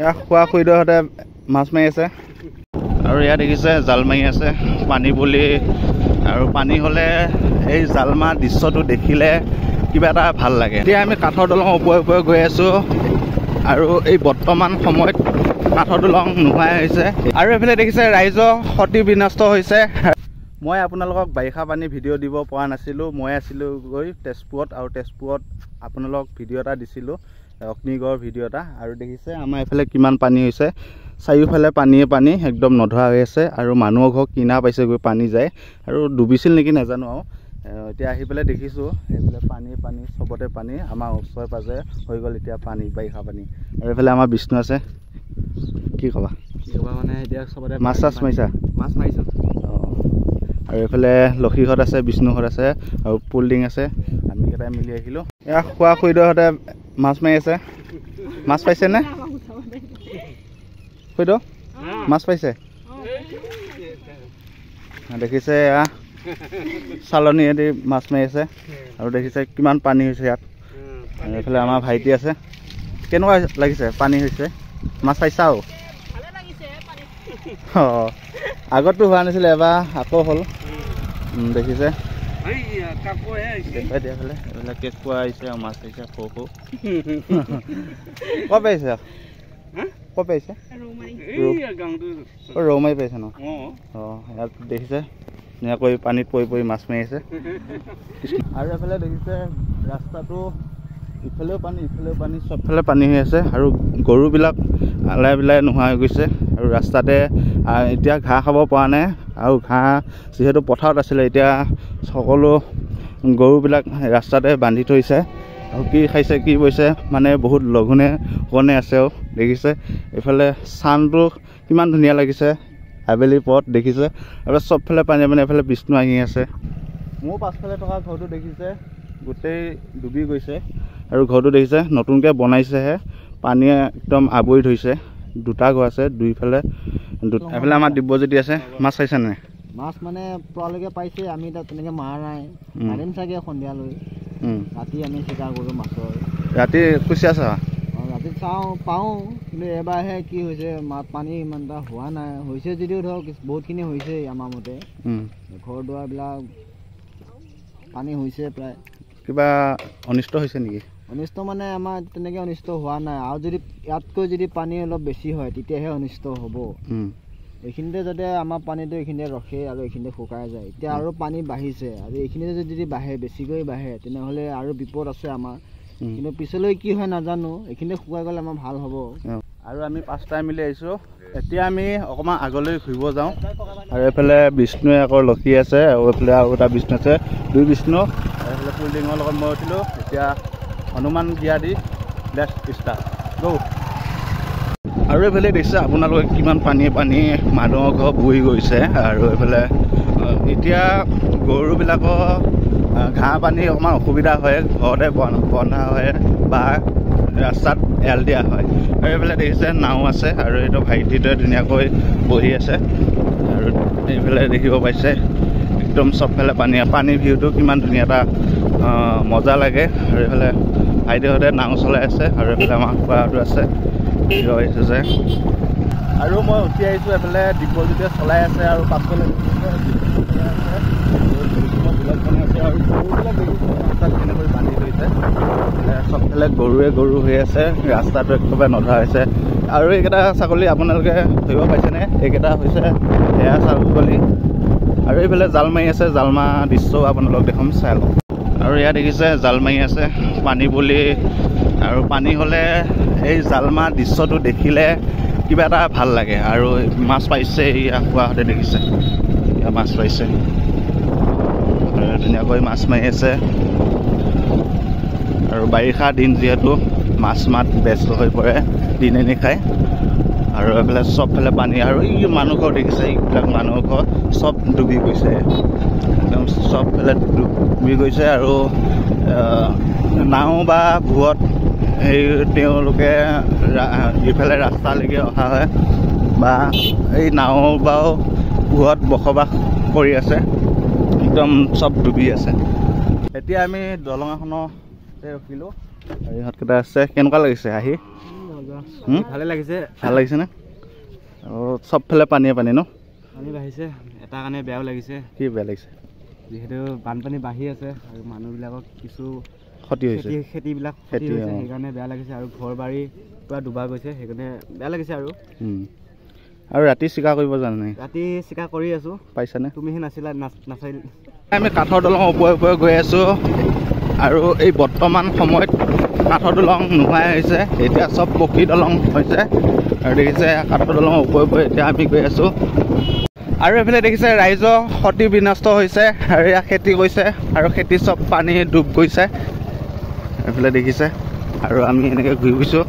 এয়া খোৱা খুইদহঁতে মাছ মাৰি আছে আৰু ইয়াত দেখিছে জাল মাৰি আছে পানী বুলি আৰু পানী হ'লে এই জাল মাৰা দৃশ্যটো দেখিলে কিবা এটা ভাল লাগে। এতিয়া আমি কাঠৰ দলঙৰ ওপৰে গৈ আছোঁ আৰু এই বৰ্তমান সময়ত কাঠৰ দলং নোহোৱাই হৈছে আৰু এইফালে দেখিছে ৰাইজৰ ক্ষতি বিনষ্ট হৈছে। মই আপোনালোকক বাৰিষা পানী ভিডিঅ' দিব পৰা নাছিলোঁ। মই আছিলোঁ গৈ তেজপুৰত আৰু তেজপুৰত আপোনালোকক ভিডিঅ' এটা দিছিলোঁ অগ্নিগড় ভিডিঅ' এটা আৰু দেখিছে আমাৰ এইফালে কিমান পানী হৈছে। চাৰিওফালে পানীয়ে পানী একদম নধৰা হৈ আছে আৰু মানুহৰ ঘৰ কিনা পাইছে গৈ পানী যায় আৰু ডুবিছিল নেকি নাজানো আৰু এতিয়া আহি পেলাই দেখিছোঁ এইফালে পানী চবতে পানী আমাৰ ওচৰে পাজৰে হৈ গ'ল এতিয়া পানী বাৰিষা পানী আৰু এইফালে আমাৰ বিষ্ণু আছে। কি ক'বা মানে এতিয়া চবতে মাছ চাছ মাৰিছা? মাছ মাৰিছোঁ আৰু এইফালে লক্ষীহঁত আছে বিষ্ণুহঁত আছে আৰু পুলডিং আছে। আমি কেইটাই মিলি আহিলোঁ। এয়া খোৱা খুইদহঁতে মাছ মাৰি আছে। মাছ পাইছেনে খুইদ? মাছ পাইছে? দেখিছে এয়া চালনীয়েদি মাছ মাৰি আছে আৰু দেখিছে কিমান পানী হৈছে ইয়াত। এইফালে আমাৰ ভাইটি আছে। কেনেকুৱা লাগিছে পানী হৈছে? মাছ পাইছা? অঁ আগততো হোৱা নাছিলে এবাৰ আকৌ হ'ল। দেখিছে এইফালে কেঁকুৰা আহিছে আৰু মাছ আহিছে সৰু ক'ত পাইছে? ক'ত পাইছে? ৰৌ মাৰি পাইছে ন? অঁ ইয়াত দেখিছে ধুনীয়াকৈ পানীত পৰি মাছ মাৰি আছে আৰু এইফালে দেখিছে ৰাস্তাটো ইফালেও পানী চবফালে পানী হৈ আছে আৰু গৰুবিলাক আলাই বিলাই নোহোৱা হৈ গৈছে আৰু ৰাস্তাতে এতিয়া ঘাঁহ খাব পৰা নাই আৰু ঘাঁহ যিহেতু পথাৰত আছিলে এতিয়া সকলো গৰুবিলাক ৰাস্তাতে বান্ধি থৈছে আৰু কি খাইছে কি বৈছে মানে বহুত লঘোণে আছে আৰু দেখিছে এইফালে চানটো কিমান ধুনীয়া লাগিছে আবেলি পথ দেখিছে আৰু চবফালে পানী এইফালে বিষ্ণু আহি আছে। মোৰ পাছফালে থকা ঘৰটো দেখিছে গোটেই ডুবি গৈছে আৰু ঘৰটো দেখিছে নতুনকৈ বনাইছেহে পানীয়ে একদম আৱৰি ধৰিছে। দুটা ঘৰ আছে দুইফালে এইফালে আমাৰ দিব্যজ্যোতি আছে। মাছ পাইছে নাই? মাছ মানে পোৱালৈকে পাইছে আমি তাত তেনেকৈ মাৰা নাই মাৰিম চাগে সন্ধিয়ালৈ। ৰাতি আমি চিকাৰ কৰোঁ মাছৰ। ৰাতি কুচিয়া চা? অঁ ৰাতি চাওঁ পাওঁ কিন্তু এবাৰহে কি হৈছে পানী ইমান এটা হোৱা নাই হৈছে যদিও ধৰক বহুতখিনি হৈছে আমাৰ মতে। ঘৰ দুৱাৰবিলাক পানী হৈছে প্ৰায়। কিবা অনিষ্ট হৈছে নেকি? অনিষ্ট মানে আমাৰ তেনেকৈ অনিষ্ট হোৱা নাই আৰু যদি ইয়াতকৈ যদি পানী অলপ বেছি হয় তেতিয়াহে অনিষ্ট হ'ব। এইখিনিতে যাতে আমাৰ পানীটো এইখিনিতে ৰখে আৰু এইখিনিতে শুকাই যায়। এতিয়া আৰু পানী বাঢ়িছে আৰু এইখিনিতে যদি বাঢ়ে বেছিকৈ বাঢ়ে তেনেহ'লে আৰু বিপদ আছে আমাৰ কিন্তু পিছলৈ কি হয় নাজানো। এইখিনিতে শুকাই গ'লে আমাৰ ভাল হ'ব। আৰু আমি পাঁচটাই মিলি আহিছোঁ। এতিয়া আমি অকণমান আগলৈ ঘূৰিব যাওঁ আৰু এইফালে বিষ্ণুৱে আকৌ লক্ষী আছে আৰু এইফালে আৰু এটা বিষ্ণু আছে দুই বিষ্ণু আৰু এইফালে পুলডিঙৰ লগত মই উঠিলোঁ। এতিয়া হনুমান গিয়া দি লেটছ ষ্টাৰ্ট গো। আৰু এইফালে দেখিছে আপোনালোকে কিমান পানী মানুহৰ ঘৰ বহি গৈছে আৰু এইফালে এতিয়া গৰুবিলাকৰ ঘাঁহ পানী অকণমান অসুবিধা হয় ঘৰতে বন্ধা হয় বা ৰাস্তাত এৰাল দিয়া হয় আৰু এইফালে দেখিছে নাও আছে আৰু এইটো ভাইটিটোৱে ধুনীয়াকৈ বহি আছে আৰু এইফালে দেখিব পাইছে একদম চবফালে পানীৰ ভিউটো কিমান ধুনীয়া এটা মজা লাগে আৰু এইফালে ভাইটিহঁতে নাও চলাই আছে আৰু এইফালে আমাৰ খুৱাটো আছে আহিছে যে আৰু মই উঠি আহিছোঁ। এইফালে দিব্যজ্যোতিয়ে চলাই আছে আৰু পাছফালে আৰু গৰুবিলাক দেখিছোঁ ৰাস্তাত কেনেকৈ বান্ধি থৈছে চবফালে গৰু হৈ আছে ৰাস্তাটো একেবাৰে নধৰা হৈছে আৰু এইকেইটা ছাগলী আপোনালোকে ধৰিব পাইছেনে? এইকেইটা হৈছে এয়া ছাগলী আৰু এইফালে জাল মাৰি আছে। জাল মৰা দৃশ্যও আপোনালোক দেখোন চাই লওক আৰু ইয়াত দেখিছে জাল মাৰি আছে পানী বুলি আৰু পানী হ'লে এই জাল মৰা দৃশ্যটো দেখিলে কিবা এটা ভাল লাগে আৰু মাছ পাইছে এয়া খোৱাহঁতে দেখিছে এয়া মাছ পাইছে আৰু ধুনীয়াকৈ মাছ মাৰি আছে আৰু বাৰিষা দিন যিহেতু মাছ ব্যস্ত হৈ পৰে দিনে নিশায় আৰু এইফালে চবফালে পানী আৰু এই মানুহ ঘৰ দেখিছে এইবিলাক মানুহৰ ঘৰ চব ডুবি গৈছে একদম চবফালে ডুবি গৈছে আৰু নাও বা ভূৰত তেওঁলোকে ইফালে ৰাস্তালৈকে অহা হয় বা এই নাও বা ভূৰত বসবাস কৰি আছে একদম চব ডুবি আছে। এতিয়া আমি দলং এখনতে ৰখিলোঁ আৰু ইহঁতকেইটা আছে। কেনেকুৱা লাগিছে আহি? মজা ভালে লাগিছে ভাল লাগিছে না চবফালে পানীয়ে পানী ন পানী বাঢ়িছে এটা কাৰণে বেয়াও লাগিছে কি বেয়া লাগিছে যিহেতু বানপানী বাঢ়ি আছে আৰু মানুহবিলাকক কিছু ক্ষতি হৈছে খেতিবিলাক ক্ষতি হৈছে সেইকাৰণে বেয়া লাগিছে আৰু ঘৰ বাৰী পূৰা ডুবা গৈছে সেইকাৰণে বেয়া লাগিছে আৰু ৰাতি চিকাৰ কৰিব জানা নাই ৰাতি চিকাৰ কৰি আছোঁ পাইছানে তুমিহে নাছিলা নাচাই আমি কাঠৰ দলং ওপৰে ওপৰে গৈ আছোঁ আৰু এই বৰ্তমান সময়ত কাঠৰ দলং নোহোৱাই হৈছে এতিয়া চব পকী দলং হৈছে আৰু দেখিছে কাঠৰ দলং ওপৰে ওপৰে এতিয়া আমি গৈ আছোঁ আৰু এইফালে দেখিছে ৰাইজৰ ক্ষতি বিনষ্ট হৈছে আৰু ইয়াত খেতি কৰিছে আৰু খেতি চব পানী ডুব গৈছে এইফালে দেখিছে আৰু আমি এনেকৈ ঘূৰি গৈছোঁ